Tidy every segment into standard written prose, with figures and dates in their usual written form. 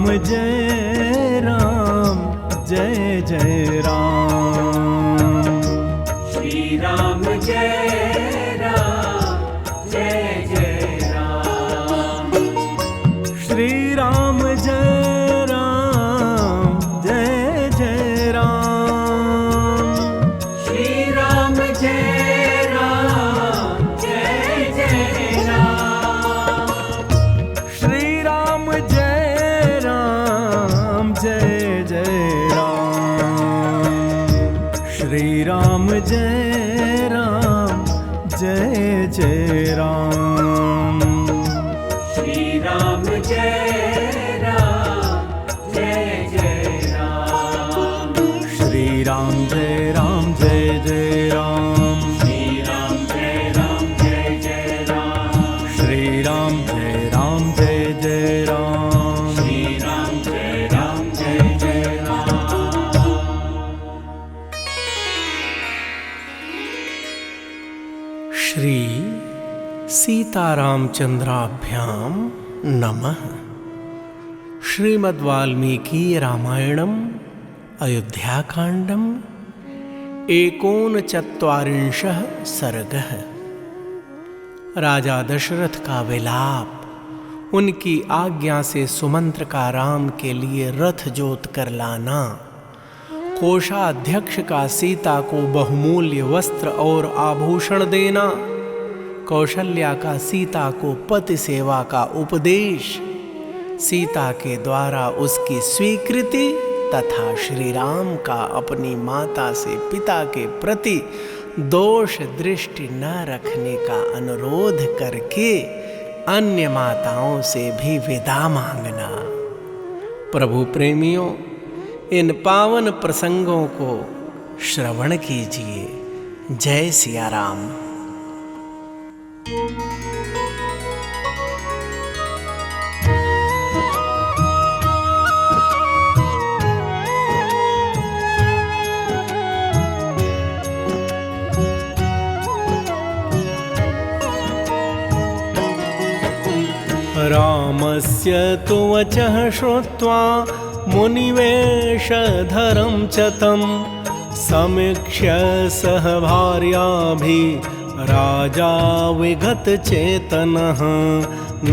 जय राम जय जय राम। श्री राम जय राम जय जय राम। श्री राम जय राम जय जय राम। श्री राम जय राम जय जय राम। श्री राम जय राम जय जय राम। श्री राम जय राम जय जय राम। श्री राम जय राम जय जय राम। श्री राम जय राम जय जय राम। श्री राम जय राम जय जय राम। श्री राम जय राम जय जय राम। श्री राम जय राम जय जय राम। श्री सीतारामचंद्राभ्याम नमः। श्रीमद् वाल्मीकि रामायणम अयोध्याकांडम एकोनचत्वारिंशः सर्गः। राजा दशरथ का विलाप। उनकी आज्ञा से सुमंत्र का राम के लिए रथ जोत कर लाना। कोषाध्यक्ष का सीता को बहुमूल्य वस्त्र और आभूषण देना। कौशल्या का सीता को पति सेवा का उपदेश। सीता के द्वारा उसकी स्वीकृति तथा श्री राम का अपनी माता से पिता के प्रति दोष दृष्टि न रखने का अनुरोध करके अन्य माताओं से भी विदा मांगना। प्रभु प्रेमियों, इन पावन प्रसंगों को श्रवण कीजिए। जय सिया राम। रामस्य तु वचः श्रुत्वा मुनिवेशधरं च तं समीक्ष्य सह भार्याभिः राजा विगतचेतनः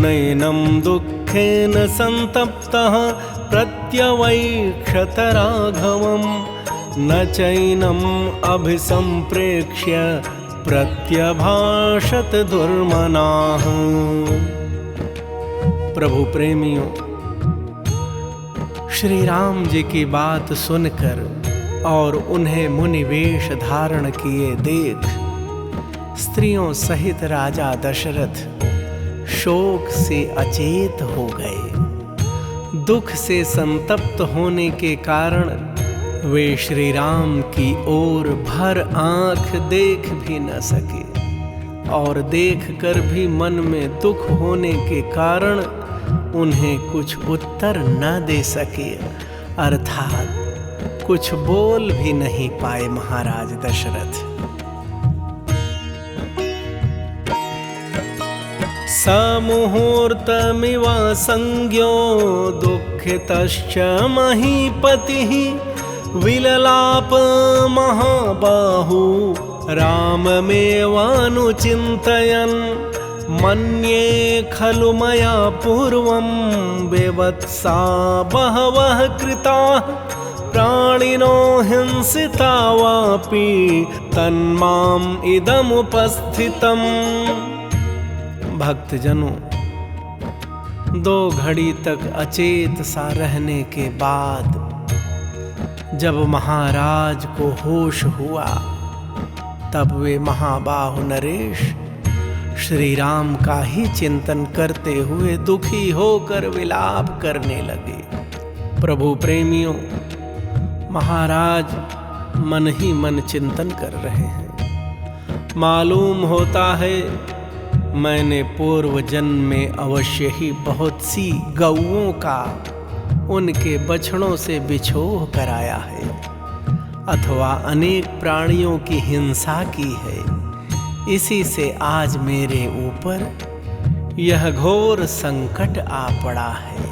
नैनं दुःखेन सन्तप्तः प्रत्यवैक्षत राघवं न चैनम् अभिसंप्रेक्ष्य प्रत्यभाषत दुर्मनाः। प्रभु प्रेमियों, श्री राम जी की बात सुनकर और उन्हें मुनिवेश धारण किए देख स्त्रियों सहित राजा दशरथ शोक से अचेत हो गए। दुख से संतप्त होने के कारण वे श्री राम की ओर भर आंख देख भी न सके और देखकर भी मन में दुख होने के कारण उन्हें कुछ उत्तर न दे सके, अर्थात कुछ बोल भी नहीं पाए महाराज दशरथ। समुहूर्तमिव संज्ञो दुःखितश्च महीपतिः विललाप महाबाहु राममेवानुचिन्तयन् मन्ये खलु मया पूर्वं विवत्सा बहवः कृताः प्राणिनो हिंसिता वापि तन्माम् इदमुपस्थितम्। भक्तजनों, 2 घड़ी तक अचेत सा रहने के बाद जब महाराज को होश हुआ तब वे महाबाहु नरेश श्री राम का ही चिंतन करते हुए दुखी होकर विलाप करने लगे। प्रभु प्रेमियों, महाराज मन ही मन चिंतन कर रहे हैं। मालूम होता है मैंने पूर्व जन्म में अवश्य ही बहुत सी गौओं का उनके बछड़ों से बिछोह कराया है अथवा अनेक प्राणियों की हिंसा की है। इसी से आज मेरे ऊपर यह घोर संकट आ पड़ा है।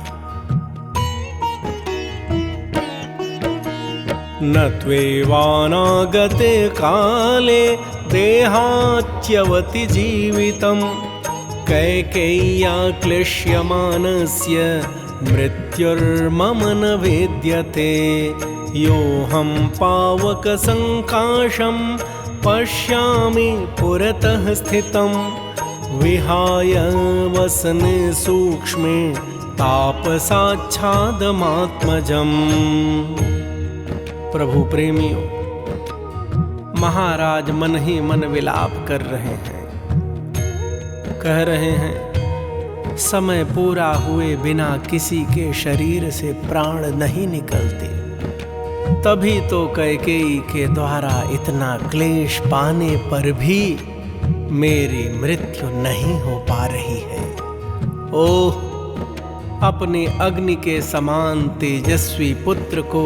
न त्वेवानागते काले देहाच्यवति जीवितम् कैकेय्या क्लिश्यमानस्य मृत्युर्मम न वेद्यते योऽहं पावकसङ्काशं पश्यामि पुरतः स्थितं विहाय वसने सूक्ष्मे तापसाच्छादमात्मजम्। प्रभु प्रेमियों, महाराज मन ही मन विलाप कर रहे हैं। कह रहे हैं, समय पूरा हुए बिना किसी के शरीर से प्राण नहीं निकलते, तभी तो कैकेयी के द्वारा इतना क्लेश पाने पर भी मेरी मृत्यु नहीं हो पा रही है। ओह, अपने अग्नि के समान तेजस्वी पुत्र को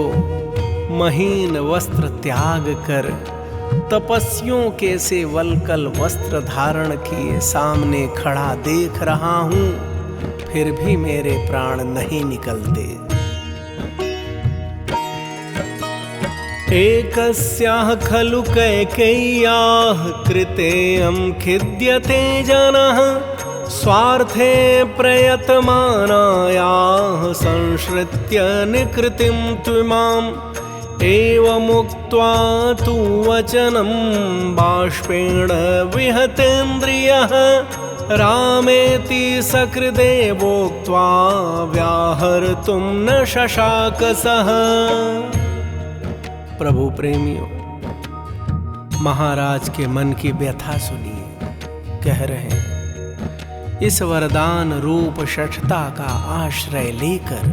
महीन वस्त्र त्याग कर तपस्वियों के से वल्कल वस्त्र धारण किए सामने खड़ा देख रहा हूं, फिर भी मेरे प्राण नहीं निकलते। एकस्याः खलु कैकेय्याः कृतेयं खिद्यते जनः स्वार्थे प्रयतमानायाः संश्रित्य निकृतिं त्विमाम् एवमुक्त्वा तु वचनं बाष्पेण विहतेन्द्रियः रामेति सकृदेवोक्त्वा व्याहर्तुं न शशाक सः। प्रभु प्रेमियों, महाराज के मन की व्यथा सुनिए। कह रहे हैं, इस वरदान रूप शठता का आश्रय लेकर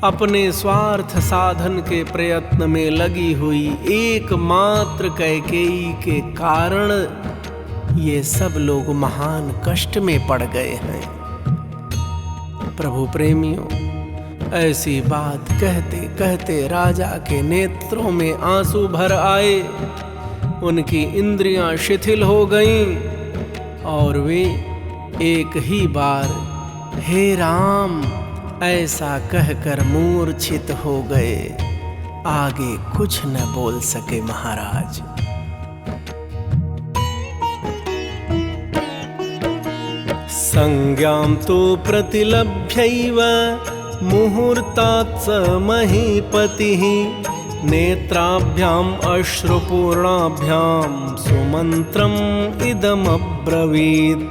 अपने स्वार्थ साधन के प्रयत्न में लगी हुई एकमात्र कैकेयी के कारण ये सब लोग महान कष्ट में पड़ गए हैं। प्रभु प्रेमियों, ऐसी बात कहते कहते राजा के नेत्रों में आंसू भर आए, उनकी इंद्रियां शिथिल हो गईं और वे एक ही बार हे राम ऐसा कहकर मूर्छित हो गए। आगे कुछ न बोल सके महाराज। संज्ञां तु प्रतिलभ्यैव मुहूर्तात् स महीपतिः नेत्राभ्याम् अश्रुपूर्णाभ्यां सुमन्त्रम् इदमब्रवीत्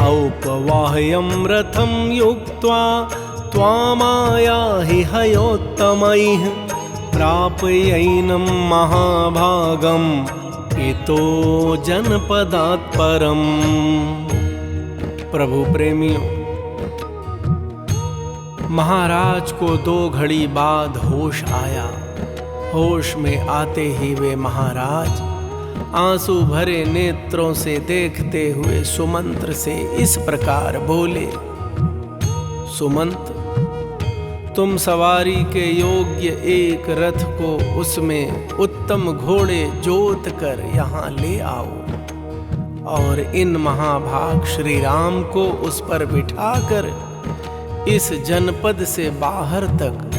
औपवाह्यं रथं युक्त्वा त्वामायाहि हयोत्तमैः प्रापयैनं महाभागम् इतो जनपदात् परम्। प्रभु प्रेमियों, महाराज को 2 घड़ी बाद होश आया। होश में आते ही वे महाराज आंसू भरे नेत्रों से देखते हुए सुमंत्र से इस प्रकार बोले, सुमंत, तुम सवारी के योग्य एक रथ को उसमें उत्तम घोड़े जोत कर यहाँ ले आओ और इन महाभाग श्री राम को उस पर बिठाकर इस जनपद से बाहर तक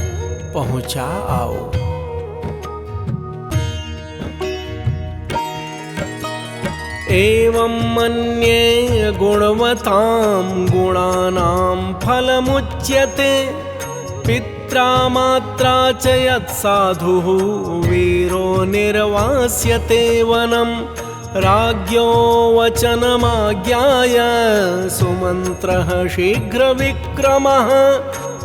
पहुंचा आओ। एवं मन्ये गुणवतां गुणानां फलमुच्यते पित्रा मात्रा च यत्साधुः वीरो निर्वास्यते वनम् राज्ञो वचनमाज्ञाय सुमन्त्रः शीघ्रविक्रमः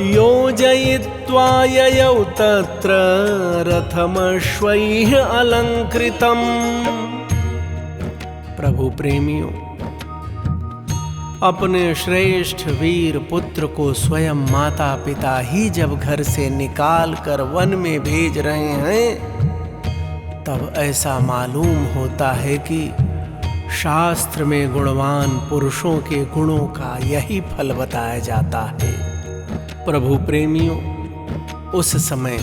योजयित्वा ययौ तत्र रथमश्वैः अलङ्कृतम्। प्रभु प्रेमियों, अपने श्रेष्ठ वीर पुत्र को स्वयं माता पिता ही जब घर से निकाल कर वन में भेज रहे हैं, तब ऐसा मालूम होता है कि शास्त्र में गुणवान पुरुषों के गुणों का यही फल बताया जाता है। प्रभु प्रेमियों, उस समय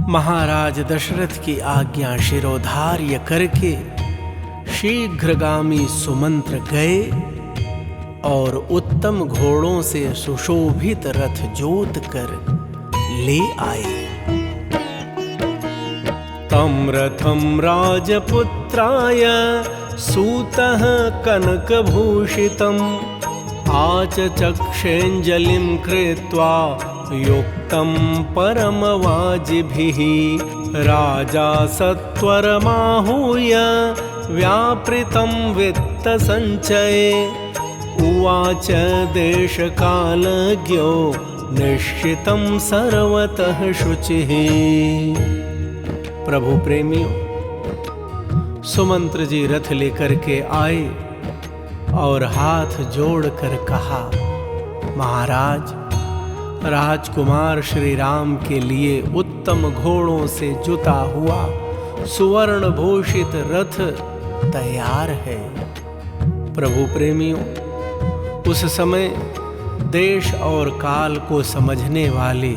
महाराज दशरथ की आज्ञा शिरोधार्य करके शीघ्रगामी सुमंत्र गए और उत्तम घोड़ों से सुशोभित रथ जोत कर ले आए। तं रथं राजपुत्राय सूतः कनकभूषितम् आचचक्षेऽञ्जलिं कृत्वा युक्तं परमवाजिभिः राजा सत्वरमाहूय व्यापृतं वित्तसञ्चये उवाच देशकालज्ञो निश्चितं सर्वतः शुचिः। प्रभु प्रेमियों, सुमंत्र जी रथ लेकर के आए और हाथ जोड़कर कहा, महाराज, राजकुमार श्री राम के लिए उत्तम घोड़ों से जुता हुआ सुवर्ण भूषित रथ तैयार है। प्रभु प्रेमियों, उस समय देश और काल को समझने वाले,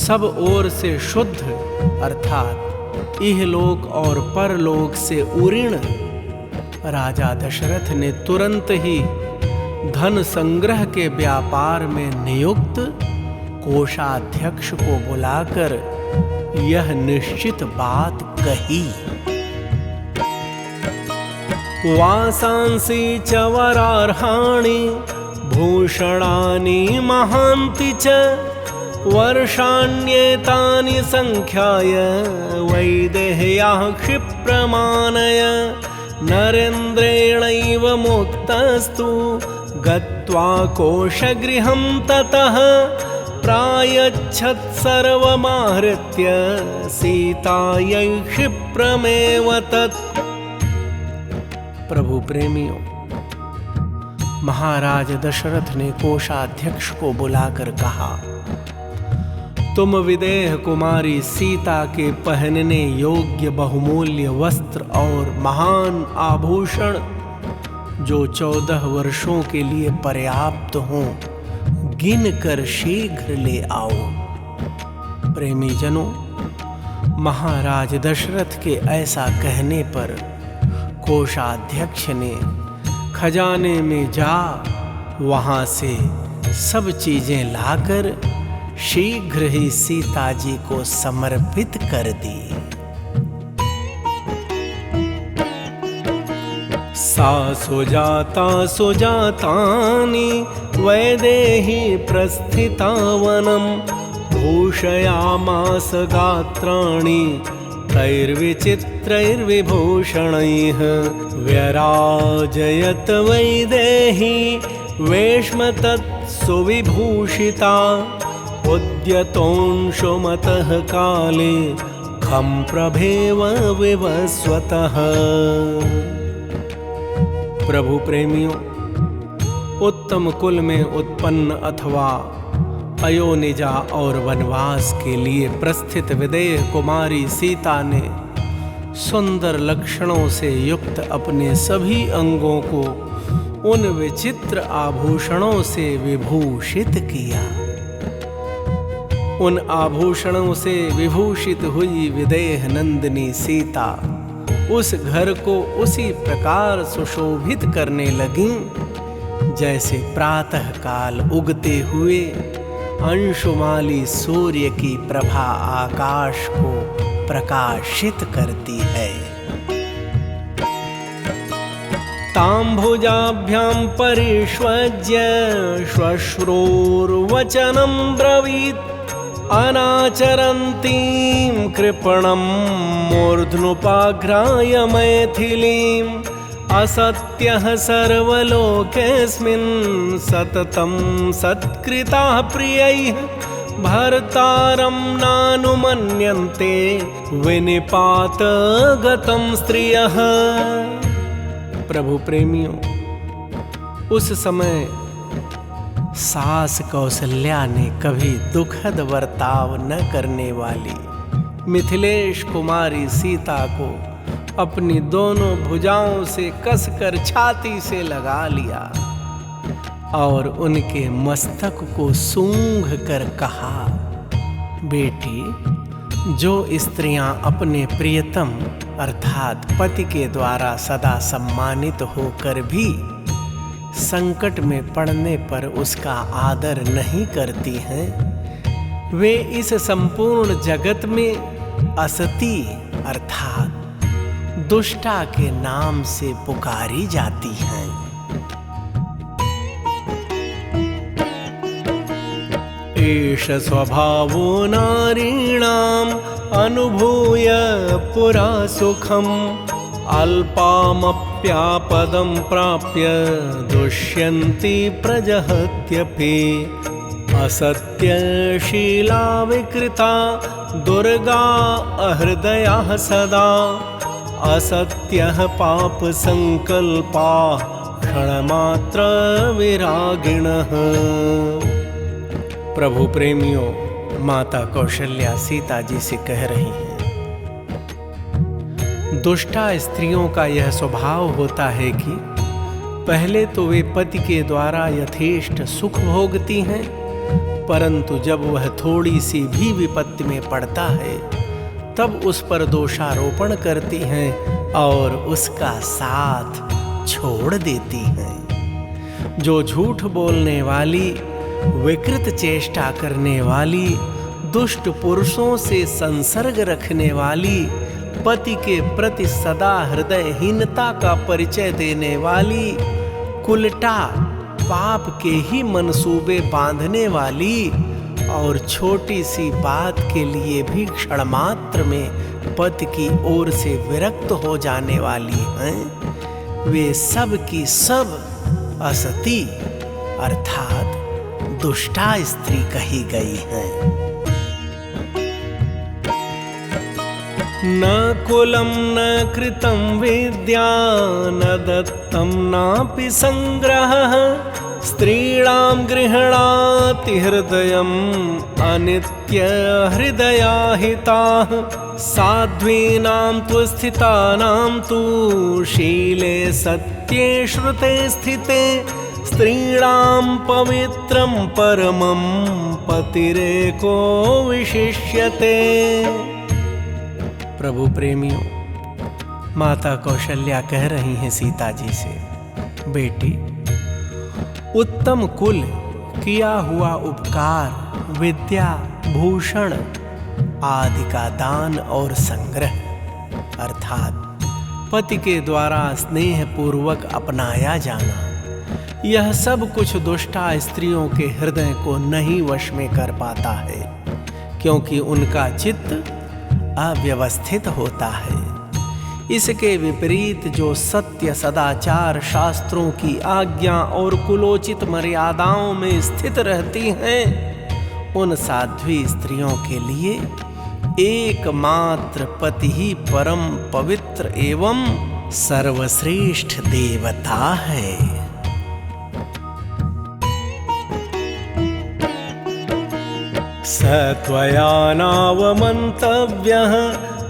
सब ओर से शुद्ध अर्थात इहलोक और परलोक से उऋण राजा दशरथ ने तुरंत ही धन संग्रह के व्यापार में नियुक्त कोषाध्यक्ष को बुलाकर यह निश्चित बात कही। वासांसि च वरार्हाणि भूषणानि महान्ति च वर्षाण्येतानि संख्याय वैदेह्याः क्षिप्रमाणय नरेन्द्रेणैव मुक्तस्तु गत्वा कोशगृहं ततः प्रायच्छत् सर्वमाहृत्य सीतायै क्षिप्रमेव तत्। प्रभु प्रेमियों, महाराज दशरथ ने कोषाध्यक्ष को बुलाकर कहा, तुम विदेह कुमारी सीता के पहनने योग्य बहुमूल्य वस्त्र और महान आभूषण जो 14 वर्षों के लिए पर्याप्त हों, गिन कर शीघ्र ले आओ। प्रेमी जनों, महाराज दशरथ के ऐसा कहने पर कोषाध्यक्ष ने खजाने में जा वहां से सब चीजें लाकर शीघ्र ही सीता जी को समर्पित कर दी। सा सुजातानि वैदेही प्रस्थिता वनं भूषयामास गात्राणि तैर्विचित्रैर्विभूषणैः व्यराजयत वैदेही वेश्म तत्सुविभूषिता उद्यतोंशुमतः काले खं प्रभेव विवस्वतः। प्रभु प्रेमियों, उत्तम कुल में उत्पन्न अथवा अयोनिजा और वनवास के लिए प्रस्थित विदेह कुमारी सीता ने सुंदर लक्षणों से युक्त अपने सभी अंगों को उन विचित्र आभूषणों से विभूषित किया। उन आभूषणों से विभूषित हुई विदेह नंदिनी सीता उस घर को उसी प्रकार सुशोभित करने लगीं जैसे प्रातः काल उगते हुए अंशुमाली सूर्य की प्रभा आकाश को प्रकाशित करती है। ताम्भुजाभ्यां परिष्वज्य श्वश्रूर्वचनं ब्रवीत् अनाचरन्तीं कृपणं मूर्ध्नुपाघ्राय मैथिलीम् असत्यः सर्वलोकेऽस्मिन् सततं सत्कृताः प्रियैः भर्तारं नानुमन्यन्ते विनिपातगतं स्त्रियः। प्रभु प्रेमियों, उस समय सास कौसल्या ने कभी दुखद बर्ताव न करने वाली मिथिलेश कुमारी सीता को अपनी दोनों भुजाओं से कसकर छाती से लगा लिया और उनके मस्तक को सूंघ कर कहा, बेटी, जो स्त्रियां अपने प्रियतम अर्थात पति के द्वारा सदा सम्मानित होकर भी संकट में पड़ने पर उसका आदर नहीं करती हैं, वे इस संपूर्ण जगत में असती अर्थात दुष्टा के नाम से पुकारी जाती हैं। एष स्वभावो नारीणाम् अनुभूय पुरा सुखम् अल्पामप्यापदं प्राप्य दुष्यन्ति प्रजहत्यपि असत्यशीला विकृता दुर्गा अहृदयाः सदा असत्यः पापसङ्कल्पाः क्षणमात्र विरागिणः। प्रभु प्रेमियों, माता कौशल्या सीता जी से कह रही हैं, दुष्टा स्त्रियों का यह स्वभाव होता है कि पहले तो वे पति के द्वारा यथेष्ट सुख भोगती हैं, परंतु जब वह थोड़ी सी भी विपत्ति में पड़ता है तब उस पर दोषारोपण करती हैं और उसका साथ छोड़ देती हैं। जो झूठ बोलने वाली, विकृत चेष्टा करने वाली, दुष्ट पुरुषों से संसर्ग रखने वाली, पति के प्रति सदा हृदयहीनता का परिचय देने वाली, कुलटा पाप के ही मंसूबे बांधने वाली और छोटी सी बात के लिए भी क्षणमात्र में पति की ओर से विरक्त हो जाने वाली हैं, वे सब की सब असती अर्थात दुष्टा स्त्री कही गई हैं। न कुलं न कृतं विद्या न दत्तं नापि संग्रहः स्त्रीणां गृह्णाति हृदयम् अनित्य हृदया हिताः साध्वीनां तु स्थितानां तु शीले सत्ये श्रुते स्थिते स्त्रीणां पवित्रं परमं पतिरेको विशिष्यते। प्रभु प्रेमियों, माता कौशल्या कह रही हैं सीता जी से, बेटी, उत्तम कुल, किया हुआ उपकार, विद्या, भूषण आदि का दान और संग्रह अर्थात पति के द्वारा स्नेह पूर्वक अपनाया जाना, यह सब कुछ दुष्टा स्त्रियों के हृदय को नहीं वश में कर पाता है, क्योंकि उनका चित्त अव्यवस्थित होता है। इसके विपरीत जो सत्य, सदाचार, शास्त्रों की आज्ञा और कुलोचित मर्यादाओं में स्थित रहती हैं, उन साध्वी स्त्रियों के लिए एकमात्र पति ही परम पवित्र एवं सर्वश्रेष्ठ देवता है। स त्वया नावमन्तव्यः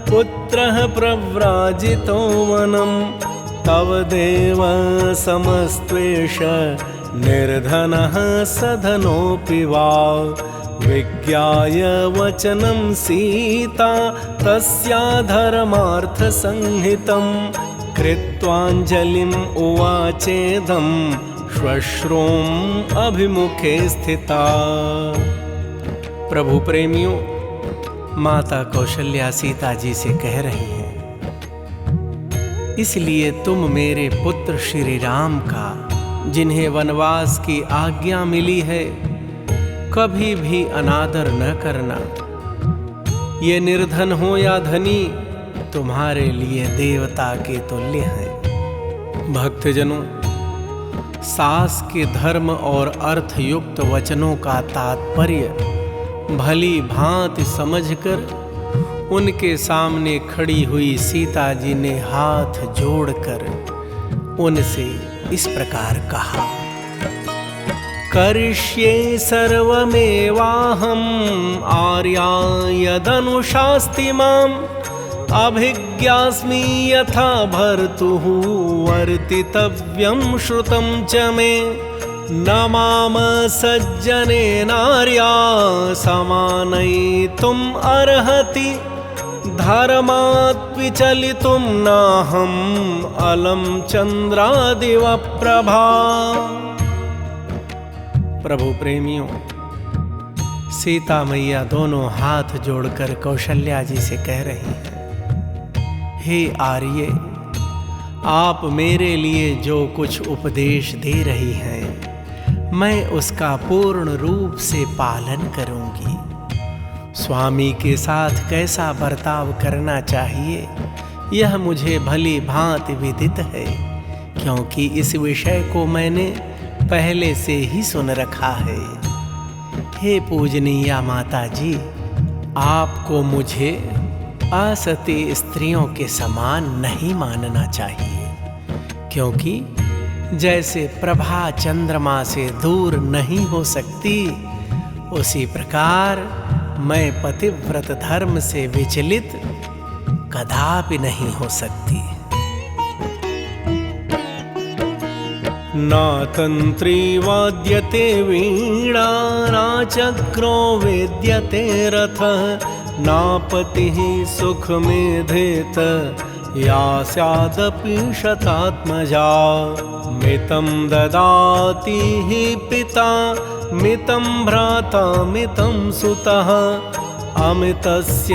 पुत्रः प्रव्राजितो वनं तव देव समस्त्वेष निर्धनः सधनोऽपि वा विज्ञाय वचनं सीता तस्या धर्मार्थसंहितं कृत्वाञ्जलिम् उवाचेदं श्वश्रूम् अभिमुखे स्थिता। प्रभु प्रेमियों, माता कौशल्या सीता जी से कह रही हैं, इसलिए तुम मेरे पुत्र श्री राम का, जिन्हें वनवास की आज्ञा मिली है, कभी भी अनादर न करना। ये निर्धन हो या धनी, तुम्हारे लिए देवता के तुल्य हैं। भक्तजनों, सास के धर्म और अर्थयुक्त वचनों का तात्पर्य भली भांति समझकर उनके सामने खड़ी हुई सीता जी ने हाथ जोड़कर उनसे इस प्रकार कहा, करिष्ये सर्वमेवाहम् आर्या यदनुशास्ति माम् अभिज्ञास्मि यथा भर्तुः वर्तितव्यं श्रुतं च मे न माम सज्जने नार्या समानयितुम् अर्हति धर्मात् विचलितुं नाहम् अलम् चन्द्रादिवप्रभा। प्रभु प्रेमियों, सीता मैया दोनों हाथ जोड़कर कौशल्या जी से कह रही हैं, हे आर्य, आप मेरे लिए जो कुछ उपदेश दे रही हैं, मैं उसका पूर्ण रूप से पालन करूंगी। स्वामी के साथ कैसा बर्ताव करना चाहिए यह मुझे भली भांति विदित है, क्योंकि इस विषय को मैंने पहले से ही सुन रखा है। हे पूजनीया माता जी, आपको मुझे असती स्त्रियों के समान नहीं मानना चाहिए, क्योंकि जैसे प्रभा चंद्रमा से दूर नहीं हो सकती, उसी प्रकार मैं पतिव्रत धर्म से विचलित कदापि नहीं हो सकती। ना तंत्री वाद्यते वीणा, ना चक्रो वेद्यते रथः, ना पतिः सुख मेधेत या स्यादपि शतात्मजा। मितं ददाति हि पिता, मितं भ्राता, मितं सुतः, अमितस्य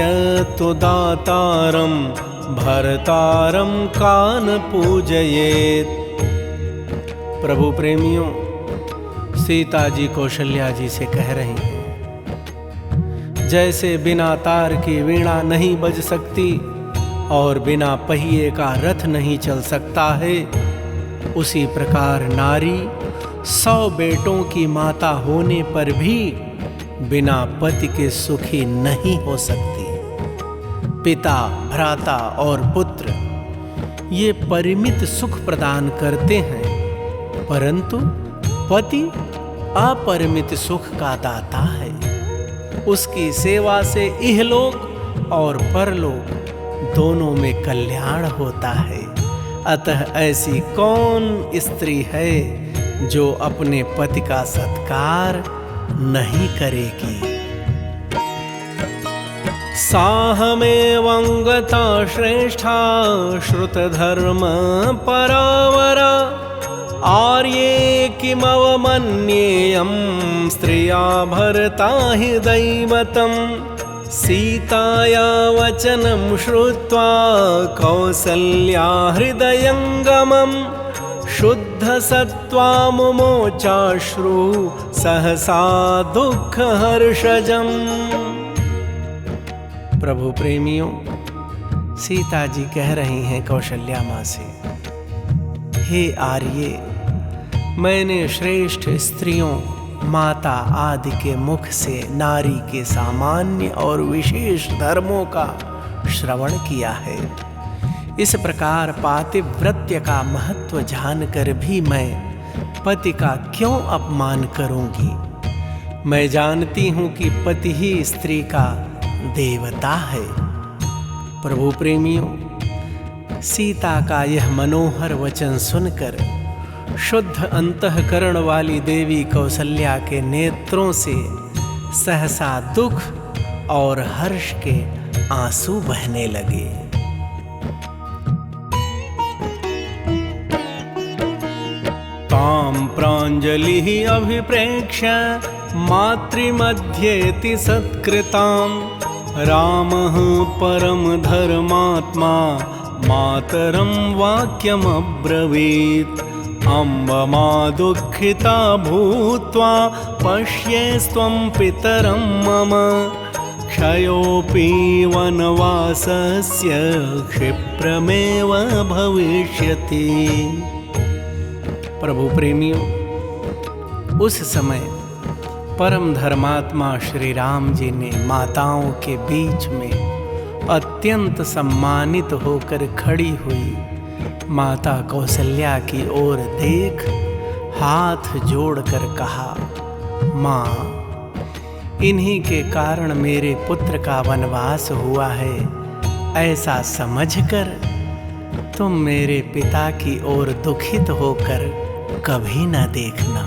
तु दातारं भर्तारं कान पूजयेत्। प्रभु प्रेमियों, सीता जी कौशल्या जी से कह रही हैं, जैसे बिना तार की वीणा नहीं बज सकती और बिना पहिए का रथ नहीं चल सकता है, उसी प्रकार नारी 100 बेटों की माता होने पर भी बिना पति के सुखी नहीं हो सकती। पिता, भ्राता और पुत्र ये परिमित सुख प्रदान करते हैं, परंतु पति अपरिमित सुख का दाता है। उसकी सेवा से इहलोक और परलोक दोनों में कल्याण होता है। अतः ऐसी कौन स्त्री है जो अपने पति का सत्कार नहीं करेगी। साहमेवंगता श्रेष्ठा श्रुतधर्म परावरा, आर्ये किमवमन्येयं स्त्रिया भरता हि दैवतं। सीताया वचनं श्रुत्वा कौसल्या हृदयंगमं, शुद्धसत्त्वा मुमोचाश्रु सहसा दुःखहर्षजम्। प्रभु प्रेमियों, सीता जी कह रही हैं कौशल्या माँ से, हे आर्ये, मैंने श्रेष्ठ स्त्रियों, माता आदि के मुख से नारी के सामान्य और विशेष धर्मों का श्रवण किया है। इस प्रकार पातिव्रत्य का महत्व जानकर भी मैं पति का क्यों अपमान करूंगी। मैं जानती हूं कि पति ही स्त्री का देवता है। प्रभु प्रेमियों, सीता का यह मनोहर वचन सुनकर शुद्ध अंतःकरण वाली देवी कौसल्या के नेत्रों से सहसा दुख और हर्ष के आंसू बहने लगे। तां प्राञ्जलिः अभिप्रेक्ष्य मातृमध्येति सत्कृतां, रामः परम धर्मात्मा मातरं वाक्यमब्रवीत्। अम्ब मा दुःखिता भूत्वा पश्येस्त्वं पितरं मम, क्षयोऽपि वनवासस्य क्षिप्रमेव भविष्यति। प्रभु प्रेमियों, उस समय परम धर्मात्मा श्री राम जी ने माताओं के बीच में अत्यंत सम्मानित होकर खड़ी हुई माता कौसल्या की ओर देख हाथ जोड़कर कहा, माँ, इन्हीं के कारण मेरे पुत्र का वनवास हुआ है, ऐसा समझकर तुम मेरे पिता की ओर दुखित होकर कभी न देखना।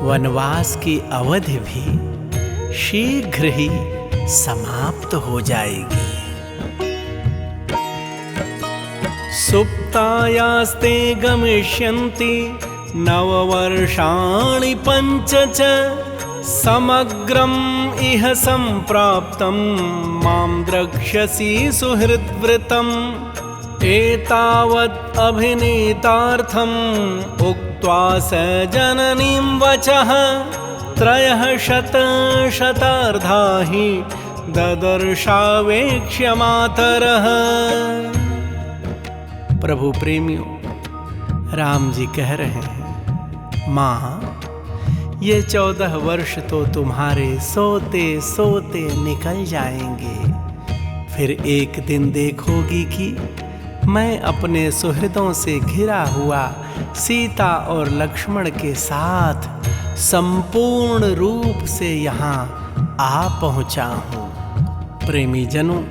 वनवास की अवधि भी शीघ्र ही समाप्त हो जाएगी। सुप्तायास्ते गमिष्यन्ति 9 वर्षाणि 5 च, समग्रम इह संप्राप्तं मां द्रक्ष्यसि सुहृद्वृतं एतावत् अभिनीतार्थम् उक्त्वा स जननीं वचः त्रयः शतार्धा हि ददर्शावेक्ष्य मातरः। प्रभु प्रेमियों, राम जी कह रहे हैं, माँ ये 14 वर्ष तो तुम्हारे सोते सोते निकल जाएंगे, फिर एक दिन देखोगी कि मैं अपने सुहृदों से घिरा हुआ सीता और लक्ष्मण के साथ संपूर्ण रूप से यहाँ आ पहुँचा हूँ। प्रेमी जनों,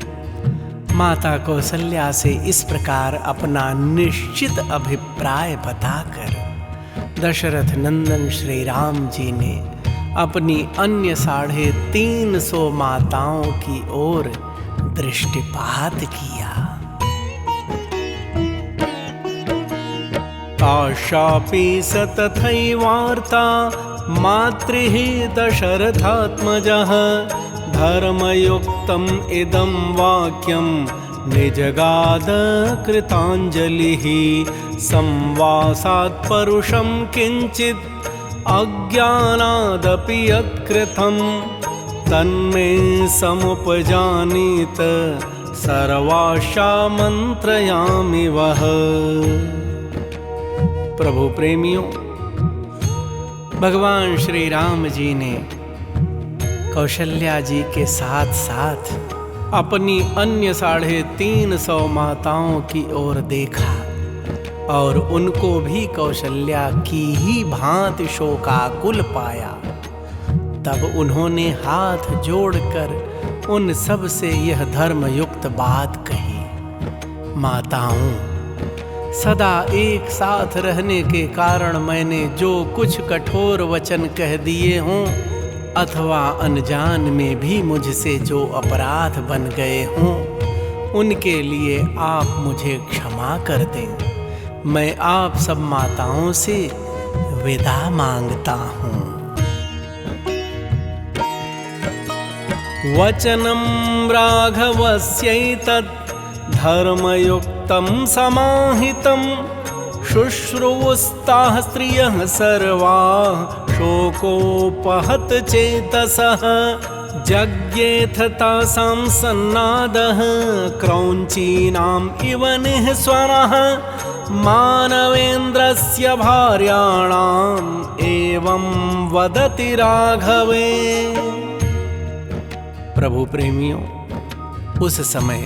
माता कौशल्या से इस प्रकार अपना निश्चित अभिप्राय बताकर दशरथ नंदन श्री राम जी ने अपनी अन्य 350 माताओं की ओर दृष्टिपात किया। ताशापि स तथैवार्ता मातृः दशरथात्मजः धर्मयुक्तम् इदं वाक्यं निजगाद कृताञ्जलिः संवासात् परुषं किञ्चित् अज्ञानादपि यत्कृतं तन्मे समुपजानीत सर्वाशा मंत्रयामि वः। प्रभु प्रेमियों, भगवान श्री राम जी ने कौशल्या जी के साथ साथ अपनी अन्य 350 माताओं की ओर देखा और उनको भी कौशल्या की ही भांति शोकाकुल पाया। तब उन्होंने हाथ जोड़कर उन सब से यह धर्मयुक्त बात कही, माताओं, सदा एक साथ रहने के कारण मैंने जो कुछ कठोर वचन कह दिए हों अथवा अनजान में भी मुझसे जो अपराध बन गए हों, उनके लिए आप मुझे क्षमा कर दें। मैं आप सब माताओं से विदा मांगता हूँ। वचनं राघवस्यैतत् धर्मयुक्तं समाहितं शुश्रूवुस्ताः स्त्रियः सर्वाः शोकोपहत चेतसः जज्ञेथ तासां सन्नादः क्रौञ्चीनाम् इव निःस्वरः मानवेन्द्रस्य भार्याणाम् एवं वदति राघवे। प्रभु प्रेमियों, उस समय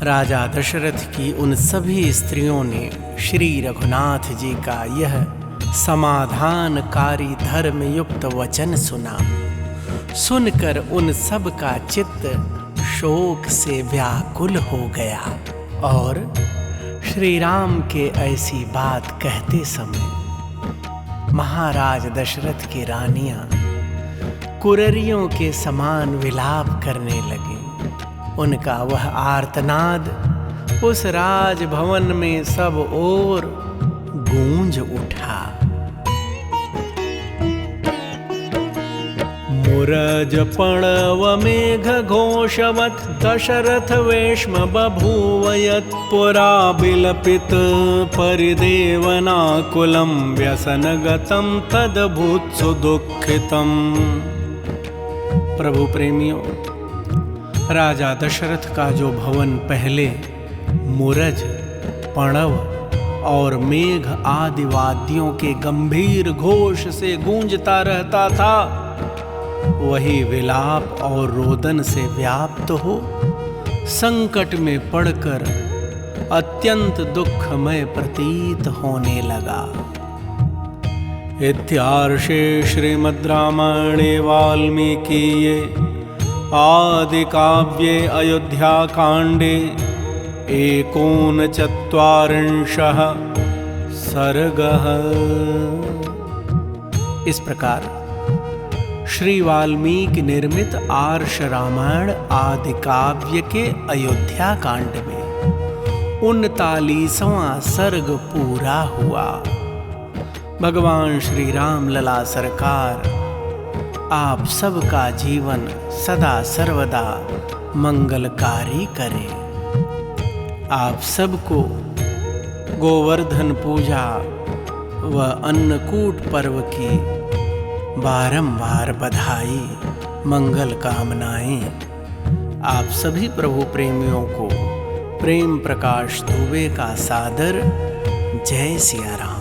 राजा दशरथ की उन सभी स्त्रियों ने श्री रघुनाथ जी का यह समाधानकारी धर्मयुक्त वचन सुना। सुनकर उन सब का चित्त शोक से व्याकुल हो गया और श्री राम के ऐसी बात कहते समय महाराज दशरथ की रानियां कुररियों के समान विलाप करने लगी। उनका वह आर्तनाद उस राजभवन में सब ओर गूंज उठा। मुरज पणव मेघ घोषवत् दशरथ वेश्म बभूव यत् पुरा विलपित परिदेवनाकुलं व्यसनगतं तदभूत्सु दुःखितम्। प्रभु प्रेमियों, राजा दशरथ का जो भवन पहले मुरज, पणव और मेघ आदि वाद्यों के गंभीर घोष से गूंजता रहता था, वही विलाप और रोदन से व्याप्त हो संकट में पड़कर अत्यंत दुखमय प्रतीत होने लगा। इत्यार्षे श्रीमद् रामायणे वाल्मीकिये आदि काव्ये अयोध्याकांडे 49 सर्गः। इस प्रकार श्री वाल्मीकि निर्मित आर्ष रामायण आदि काव्य के अयोध्या कांड में 39वां सर्ग पूरा हुआ। भगवान श्री राम लला सरकार आप सबका जीवन सदा सर्वदा मंगलकारी करे। आप सबको गोवर्धन पूजा व अन्नकूट पर्व की बारंबार बधाई, मंगल कामनाएं। आप सभी प्रभु प्रेमियों को प्रेम प्रकाश दुबे का सादर जय सिया राम।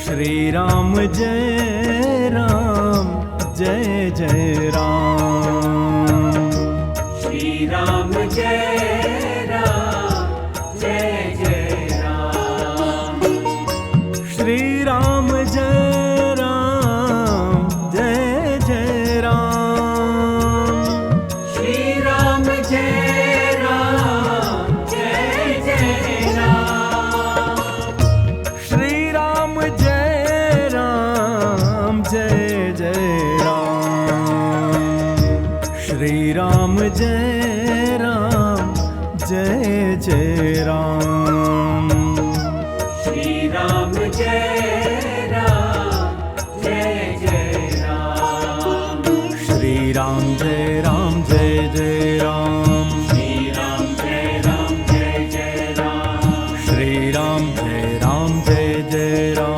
श्री राम जय राम, जय जय राम। श्री राम जय राम, जय जय राम। श्री राम जय राम, जय जय राम। श्री राम जय राम, जय जय राम। श्री राम जय राम, जय जय राम। श्री राम जय राम, जय जय राम। श्री राम जय राम, जय जय राम। श्री राम जय राम, जय जय राम। श्री राम जय राम, जय जय राम। श्री राम जय राम, जय जय राम।